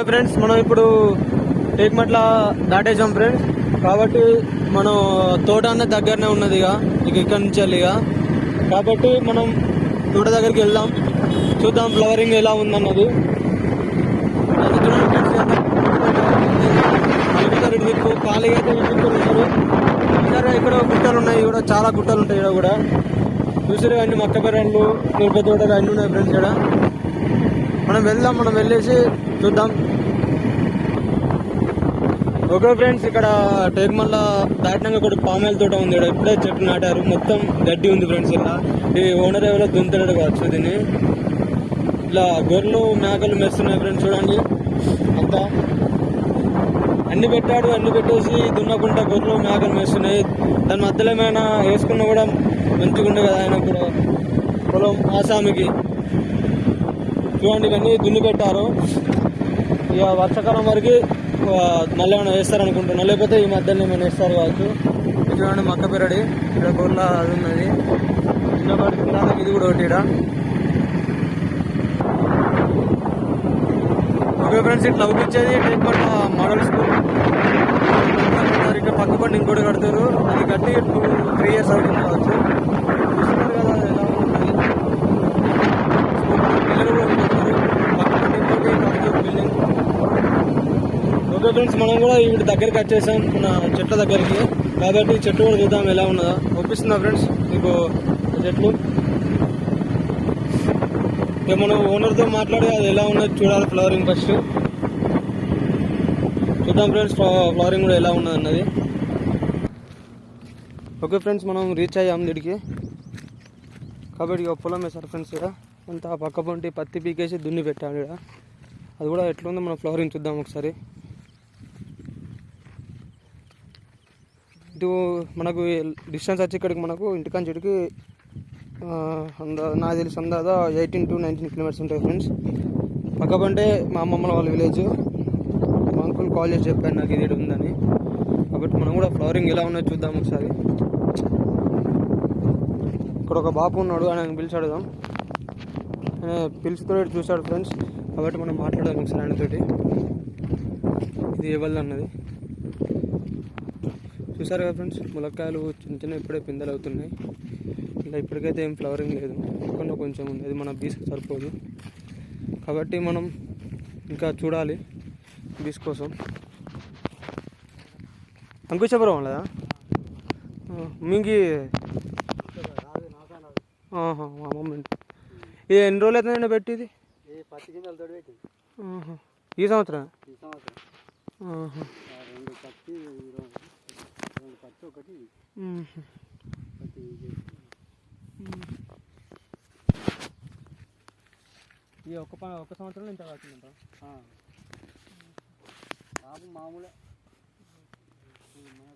Friends మనం ఇప్పుడు Tekumatla దాటేసాం friends. కాబట్టి మనం తోట అన్నది దగ్గరనే ఉన్నది ఇక ఇక్కడ నుంచి వెళ్ళి కాబట్టి మనం తోట దగ్గరికి వెళ్దాం, చూద్దాం ఫ్లవరింగ్ ఎలా ఉందన్నది. ఖాళీగా అయితే ఉన్నారు. ఇక్కడ గుట్టలు ఉన్నాయి, కూడా చాలా గుట్టలు ఉంటాయి. ఇక్కడ కూడా చూసారు అన్ని మక్క పెరళ్ళు, మిరప తోటలు అన్నీ ఉన్నాయి ఫ్రెండ్స్. ఇక్కడ మనం వెళ్దాం, మనం వెళ్ళేసి చూద్దాం. ఓకే ఫ్రెండ్స్, ఇక్కడ టేక్మల్ల దాటినాక కూడా పామాయిల్ తోట ఉంది. ఇక్కడ ఇప్పుడే చెట్లు నాటారు, మొత్తం గడ్డి ఉంది ఫ్రెండ్స్. ఇలా ఈ ఓనర్ ఎవరో దున్నుతాడు కావచ్చు దీన్ని. ఇలా గొర్రెలు మేకలు మెస్తున్నాయి ఫ్రెండ్స్. చూడండి అంతా అన్ని పెట్టాడు, అన్ని పెట్టేసి దున్నకుండా గొర్రెలు మేకలు మెస్తున్నాయి. దాని మధ్యలో ఏమైనా వేసుకున్నా కూడా మంచిగా ఉండే కదా ఆయన కూడా పొలం ఆసామికి. చూడండి ఇవన్నీ దున్ని పెట్టారు. ఇక వర్షాకాలం వరకు మళ్ళీ ఏమైనా వేస్తారనుకుంటున్నా, లేకపోతే ఈ మధ్యలో ఏమైనా వేస్తారు కావచ్చు. చూడండి మక్క పెరడి, ఇక్కడ గొర్రెల అది ఉన్నది. చిన్నపాటి పిల్లలకి ఇది కూడా ఒకటి. ఓకే ఫ్రెండ్స్, ఇట్లా అవుపించేది టేక్మట్ల మోడల్ స్కూల్. ఇక్కడ పక్క పండి ఇంకోటి కడతారు, అది కట్టి 2-3 years అవుతుంది కావచ్చు. చూస్తున్నారు కదా ఎలా ఉంటుంది. పిల్లలు కూడా ఉంటున్నారు, పక్క పండి ఇంకోటి కడతారు బిల్డింగ్. ఓకే ఫ్రెండ్స్, మనం కూడా వీటి దగ్గరికి వచ్చేసాం, మన చెట్ల దగ్గరికి. కాబట్టి చెట్లు కూడా చూద్దాం ఎలా ఉన్నదా. ఒప్పిస్తుందా ఫ్రెండ్స్ మీకు చెట్లు? ఇక మనం ఓనర్తో మాట్లాడి అది ఎలా ఉన్నది చూడాలి. ఫ్లవరింగ్ ఫస్ట్ చూద్దాం ఫ్రెండ్స్, ఫ్లవరింగ్ కూడా ఎలా ఉన్నది అన్నది. ఓకే ఫ్రెండ్స్, మనం రీచ్ అయ్యాం దీనికి. కాబట్టి ఇక పొలం వేసారు ఫ్రెండ్స్. ఇక్కడ అంతా పక్క పొంటి పత్తి పీకేసి దున్ని పెట్టాము. ఇక్కడ అది కూడా ఎట్లుందో మనం ఫ్లవరింగ్ చూద్దాం ఒకసారి. ఇటు మనకు డిస్టెన్స్ వచ్చి ఇక్కడికి మనకు ఇంటికాంచెడికి నాకు తెలిసి అందాదా 18 to 19 kilometers ఉంటాయి ఫ్రెండ్స్. పక్క పంటే మా అమ్మమ్మ వాళ్ళ విలేజ్. మా అంకుల్ కాల్ చేసి చెప్పాను నాకు ఇది ఉందని. కాబట్టి మనం కూడా ఫ్లవరింగ్ ఎలా ఉన్నది చూద్దాం ఒకసారి. ఇక్కడ ఒక బాపు ఉన్నాడు, ఆయన పిలిచి అడుగుదాం. ఆయన పిలుచుతో చూశాడు ఫ్రెండ్స్. కాబట్టి మనం మాట్లాడదాం ఒకసారి ఆయనతోటి. ఇది ఎవరిది అన్నది. చూసారు కదా ఫ్రెండ్స్, ములక్కాయలు చిన్న చిన్న ఇప్పుడే పిందెలు అవుతున్నాయి. ఇలా ఇప్పటికైతే ఏం ఫ్లవరింగ్ లేదు, ఎక్కడో కొంచెం ఉంది. అది మన బీస్కి సరిపోదు. కాబట్టి మనం ఇంకా చూడాలి బీస్ కోసం. అంకుశాపురం లేదా మీకు? మా మమ్మీ ఇది ఎన్ని రోజులు అవుతుందండి పెట్టిది? ఈ సంవత్సరం? ఈ ఒక్క సంవత్సరంలో ఇంత కాస్తుందంట. బాబు మామూలే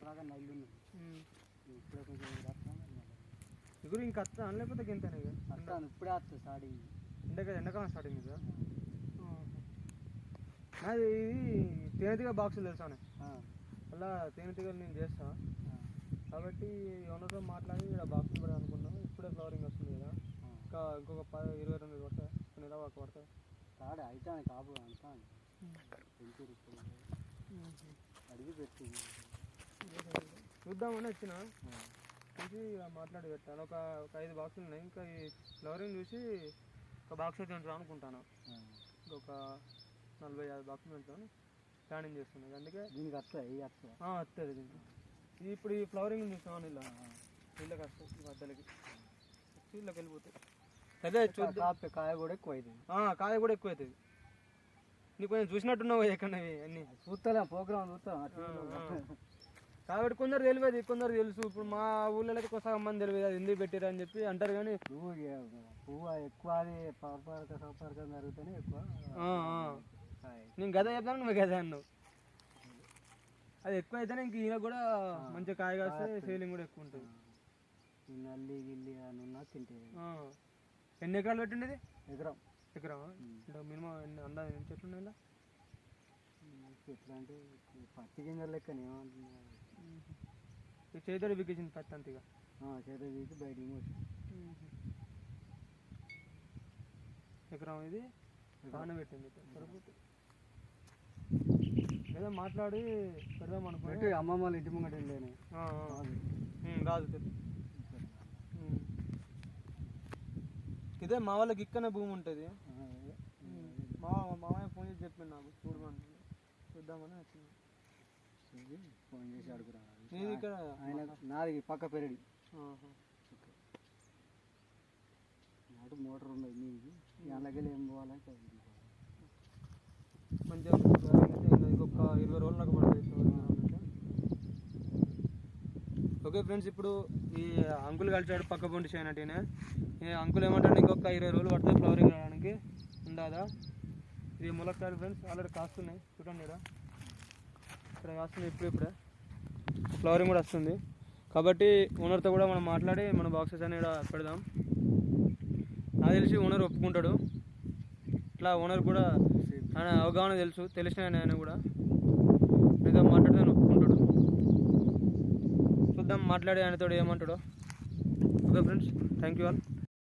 రాగా నల్లు ఇప్పుడే కొంచెం ఎగురు ఇంకా వస్తాను, లేకపోతే గింతనే వస్తాను. ఇప్పుడే వస్తుంది స్టార్టింగ్, ఎండాకాలం స్టార్టింగ్ కదా. అది తేనెటీగ బాక్సులు తెలుసానే, అలా తేనెటీగలు నేను చేస్తా. కాబట్టి ఓనర్తో మాట్లాడి ఇక్కడ బాక్సులు పెడదాం అనుకున్నాను. ఇప్పుడే ఫ్లవరింగ్ వస్తుంది కదా, ఇంకా ఇంకొక 10-20 రోజులు పడతాయి, కొన్ని నెల పడతాయి. కాడే అయితే కాపు అంతా అడిగి పెట్టి చూద్దామని వచ్చిన. చూసి మాట్లాడి పెట్టాను. ఒక 5 బాక్సులు ఉన్నాయి. ఇంకా ఈ ఫ్లవరింగ్ చూసి ఒక బాక్స్ అయితే ఉంటాను అనుకుంటాను. ఇంకొక 40-50 బాక్సులు ఉంటాను ప్లానింగ్ చేస్తున్నాను. అందుకే దీనికి వస్తుంది దీనికి. ఇప్పుడు ఈ ఫ్లవరింగ్ చూస్తున్నాను. ఇలా వీళ్ళకి వస్తాయి, మధ్యలోకి వచ్చి వీళ్ళకి వెళ్ళిపోతాయి. అదే చూద్దాం. కాయ కూడా ఎక్కువ అవుతుంది. కాయ కూడా ఎక్కువ అవుతుంది. నీకు కొంచెం చూసినట్టున్నావు ఎక్కడ అన్నీ చూస్తా, ప్రోగ్రామ్ చూస్తాం. కాబట్టి కొందరు తెలియదు, కొందరు తెలుసు. ఇప్పుడు మా ఊళ్ళో అయితే కొద్దిగా మంది తెలియదు అది ఎందుకు పెట్టారు అని చెప్పి అంటారు. కానీ పువ్వు ఎక్కువ అది సంపర్కం జరుగుతూనే ఎక్కువ. నేను గదే చెప్తాను, నువ్వు గదే అన్నావు. అది ఎక్కువ అయితేనే ఇంక ఈయన కూడా మంచిగా కాయ కాస్తే సేలింగ్ కూడా ఎక్కువ ఉంటుంది. నల్లి గిల్లి అని తింటే. ఎన్ని ఎకరాలు పెట్టిండేది? ఎకరం మినిమం అందాజ ఎన్ని చెట్లు ఉన్నాయి? చెట్లు అంటే పత్తి గింజలు లెక్కనే చేతుడు బిగించింది పత్తి అంతగా. చేతుడు బిగి బయటికి ఎకరం ఇది బాగానే పెట్టింది. సరిపోతుంది. అదే మాట్లాడి పెడదాం అనుకో. అమ్మమ్మ వాళ్ళ ఇంటి ముంగట వెళ్ళాను రాదు. ఇదే మా వాళ్ళకి ఇక్కడనే భూమి ఉంటుంది. మామయ్య ఫోన్ చేసి చెప్పింది నాకు చూడమని, చూద్దామని వచ్చింది. ఫోన్ చేసి అడుగురా. నేను ఇక్కడ ఆయన నాది పక్క పెరడి అటు మోటార్ ఉన్నది నీకు అలాగే ఏం పోవాలని మంచిగా ఇంకొక 20 రోజులు నాకు పడుతుంది. ఓకే ఫ్రెండ్స్, ఇప్పుడు ఈ అంకుల్ కలిసాడు పక్క పొంటి చేయనట్టునే. ఈ అంకుల్ ఏమంటాడు ఇంకొక 20 రోజులు పడుతుంది ఫ్లవరింగ్ రావడానికి ఉందా. ఇది ములక్కాయలు ఫ్రెండ్స్ ఆల్రెడీ కాస్తున్నాయి చూడండి. ఇక్కడ కాస్తున్నాయి ఇప్పుడే ఫ్లవరింగ్ కూడా వస్తుంది. కాబట్టి ఓనర్తో కూడా మనం మాట్లాడి మన బాక్సెస్ అని కూడా పెడదాం. నాకు తెలిసి ఓనర్ ఒప్పుకుంటాడు. ఇట్లా ఓనర్ కూడా ఆయన అవగాహన తెలిసిన ఆయన కూడా ఏదో మాట్లాడితే ఆయన ఒప్పుకుంటాడు. చూద్దాం మాట్లాడి ఆయనతో ఏమంటాడో. Okay friends, thank you all.